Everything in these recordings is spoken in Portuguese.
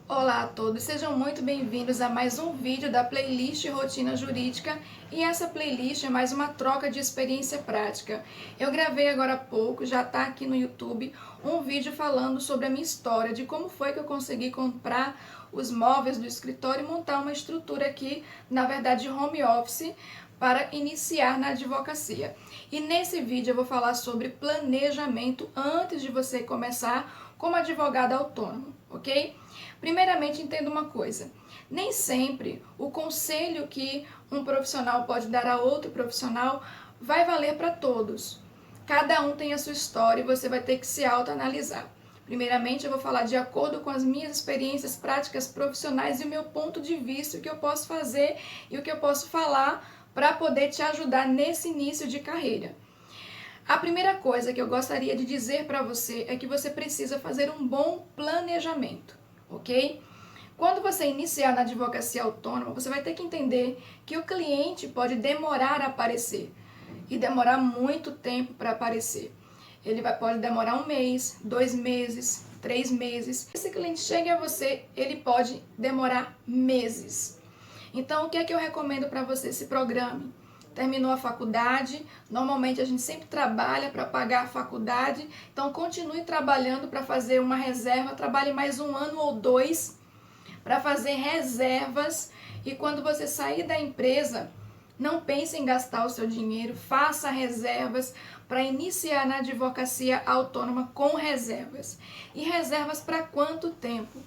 Olá a todos, sejam muito bem-vindos a mais um vídeo da playlist Rotina Jurídica, e essa playlist é mais uma troca de experiência prática. Eu gravei agora há pouco, já está aqui no YouTube, um vídeo falando sobre a minha história, de como foi que eu consegui comprar os móveis do escritório e montar uma estrutura aqui, na verdade home office, para iniciar na advocacia. E nesse vídeo eu vou falar sobre planejamento antes de você começar como advogado autônomo, ok? Primeiramente, entenda uma coisa: nem sempre o conselho que um profissional pode dar a outro profissional vai valer para todos. Cada um tem a sua história e você vai ter que se autoanalisar. Primeiramente, eu vou falar de acordo com as minhas experiências práticas profissionais e o meu ponto de vista, o que eu posso fazer e o que eu posso falar para poder te ajudar nesse início de carreira. A primeira coisa que eu gostaria de dizer para você é que você precisa fazer um bom planejamento, ok? Quando você iniciar na advocacia autônoma, você vai ter que entender que o cliente pode demorar a aparecer e demorar muito tempo para aparecer. Pode demorar 1 mês, 2 meses, 3 meses. Esse cliente chega a você, ele pode demorar meses. Então, o que é que eu recomendo para você? Se programe. Terminou a faculdade, normalmente a gente sempre trabalha para pagar a faculdade, então continue trabalhando para fazer uma reserva, trabalhe mais 1 ano ou 2 para fazer reservas, e quando você sair da empresa, não pense em gastar o seu dinheiro, faça reservas para iniciar na advocacia autônoma com reservas. E reservas para quanto tempo?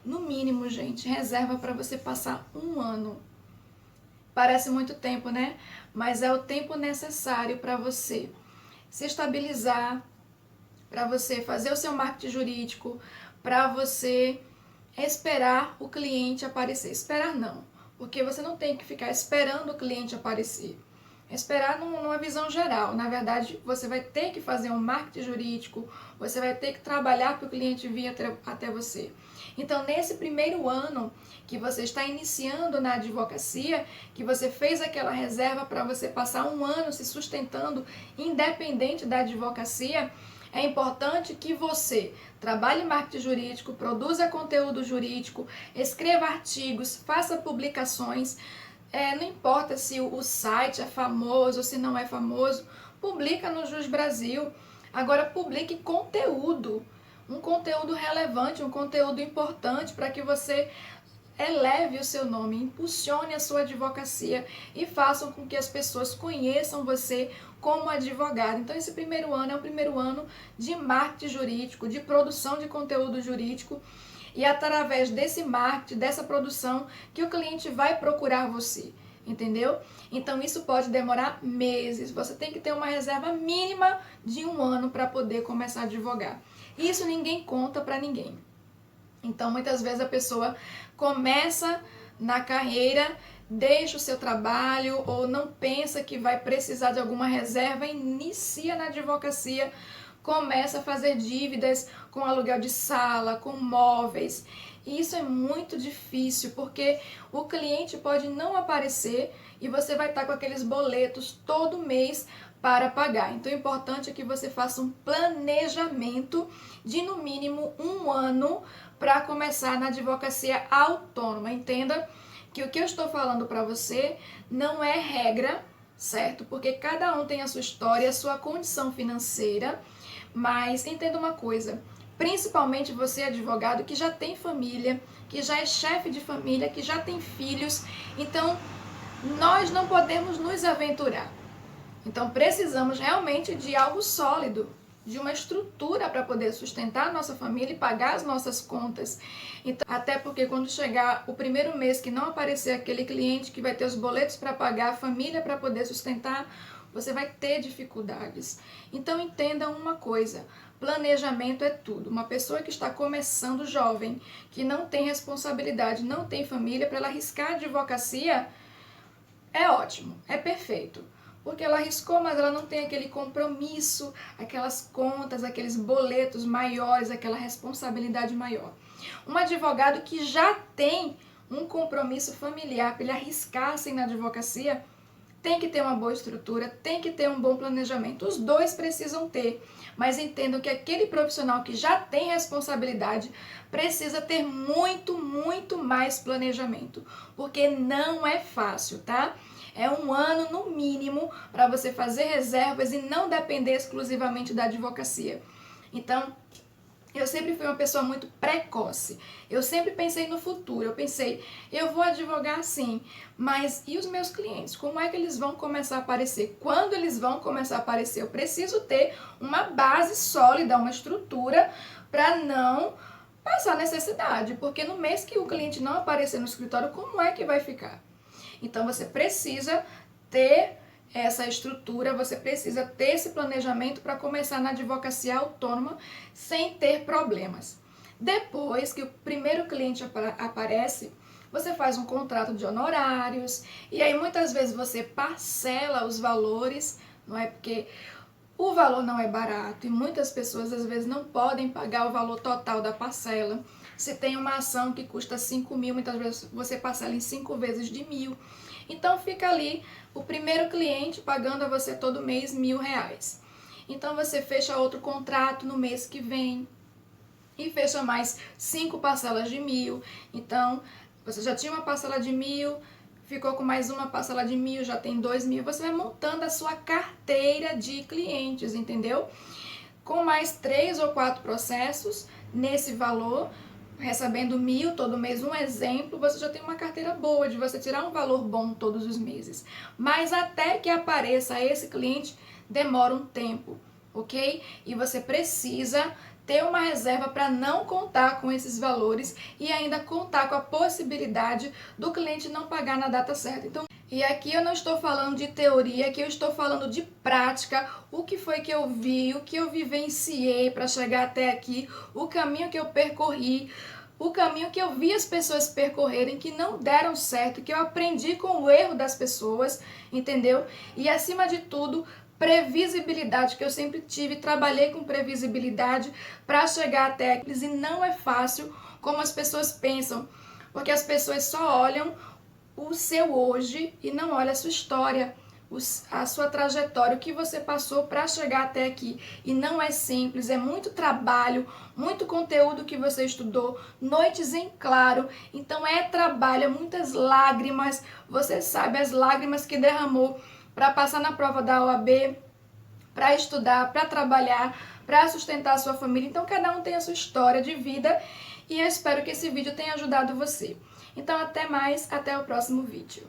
No mínimo, gente, reserva para você passar 1 ano. Parece muito tempo, né? Mas é o tempo necessário para você se estabilizar, para você fazer o seu marketing jurídico, para você esperar o cliente aparecer. Esperar não, porque você não tem que ficar esperando o cliente aparecer. Esperar numa visão geral. Na verdade, você vai ter que fazer um marketing jurídico, você vai ter que trabalhar para o cliente vir até você. Então, nesse primeiro ano que você está iniciando na advocacia, que você fez aquela reserva para você passar 1 ano se sustentando independente da advocacia, é importante que você trabalhe marketing jurídico, produza conteúdo jurídico, escreva artigos, faça publicações. Não importa se o site é famoso ou se não é famoso, publica no Jus Brasil. Agora, publique conteúdo, um conteúdo relevante, um conteúdo importante para que você eleve o seu nome, impulsione a sua advocacia e façam com que as pessoas conheçam você como advogado. Então, esse primeiro ano é o primeiro ano de marketing jurídico, de produção de conteúdo jurídico, e através desse marketing, dessa produção, que o cliente vai procurar você, entendeu? Então, isso pode demorar meses. Você tem que ter uma reserva mínima de 1 ano para poder começar a advogar. Isso ninguém conta para ninguém. Então, muitas vezes a pessoa começa na carreira, deixa o seu trabalho ou não pensa que vai precisar de alguma reserva, inicia na advocacia, começa a fazer dívidas com aluguel de sala, com móveis. E isso é muito difícil, porque o cliente pode não aparecer e você vai estar com aqueles boletos todo mês para pagar. Então, o importante é que você faça um planejamento de no mínimo 1 ano para começar na advocacia autônoma. Entenda que o que eu estou falando para você não é regra, certo? Porque cada um tem a sua história, a sua condição financeira, mas entenda uma coisa: principalmente você, advogado, que já tem família, que já é chefe de família, que já tem filhos, então nós não podemos nos aventurar. Então precisamos realmente de algo sólido, de uma estrutura para poder sustentar a nossa família e pagar as nossas contas. Então, até porque quando chegar o primeiro mês que não aparecer aquele cliente que vai ter os boletos para pagar, a família para poder sustentar, você vai ter dificuldades. Então entenda uma coisa: planejamento é tudo. Uma pessoa que está começando jovem, que não tem responsabilidade, não tem família, para ela arriscar a advocacia, é ótimo, é perfeito. Porque ela arriscou, mas ela não tem aquele compromisso, aquelas contas, aqueles boletos maiores, aquela responsabilidade maior. Um advogado que já tem um compromisso familiar para ele arriscar-se na advocacia, tem que ter uma boa estrutura, tem que ter um bom planejamento. Os dois precisam ter, mas entendam que aquele profissional que já tem responsabilidade precisa ter muito mais planejamento, porque não é fácil, tá? É um ano no mínimo para você fazer reservas e não depender exclusivamente da advocacia. Então, eu sempre fui uma pessoa muito precoce. Eu sempre pensei no futuro. Eu pensei, eu vou advogar sim, mas e os meus clientes? Como é que eles vão começar a aparecer? Quando eles vão começar a aparecer? Eu preciso ter uma base sólida, uma estrutura para não passar necessidade, porque no mês que o cliente não aparecer no escritório, como é que vai ficar? Então você precisa ter essa estrutura, você precisa ter esse planejamento para começar na advocacia autônoma sem ter problemas. Depois que o primeiro cliente aparece, você faz um contrato de honorários e aí muitas vezes você parcela os valores, não é? Porque o valor não é barato e muitas pessoas às vezes não podem pagar o valor total da parcela. Se tem uma ação que custa 5 mil, muitas vezes você parcela em 5 vezes de 1.000. Então fica ali o primeiro cliente pagando a você todo mês R$1.000. Então você fecha outro contrato no mês que vem e fecha mais 5 parcelas de 1.000. Então você já tinha uma parcela de 1.000, ficou com mais uma parcela de 1.000, já tem 2.000. Você vai montando a sua carteira de clientes, entendeu? Com mais 3 ou 4 processos nesse valor, recebendo 1.000 todo mês, um exemplo, você já tem uma carteira boa de você tirar um valor bom todos os meses. Mas até que apareça esse cliente, demora um tempo, ok? E você precisa ter uma reserva para não contar com esses valores e ainda contar com a possibilidade do cliente não pagar na data certa. Então, e aqui eu não estou falando de teoria, aqui eu estou falando de prática, o que foi que eu vi, o que eu vivenciei para chegar até aqui, o caminho que eu percorri, o caminho que eu vi as pessoas percorrerem que não deram certo, que eu aprendi com o erro das pessoas, entendeu? E acima de tudo, previsibilidade, que eu sempre tive, trabalhei com previsibilidade para chegar até aqui e não é fácil como as pessoas pensam, porque as pessoas só olham o seu hoje e não olha a sua história, a sua trajetória, o que você passou para chegar até aqui. E não é simples, é muito trabalho, muito conteúdo que você estudou, noites em claro. Então é trabalho, é muitas lágrimas. Você sabe as lágrimas que derramou para passar na prova da OAB, para estudar, para trabalhar, para sustentar a sua família. Então cada um tem a sua história de vida e eu espero que esse vídeo tenha ajudado você. Então até mais, até o próximo vídeo.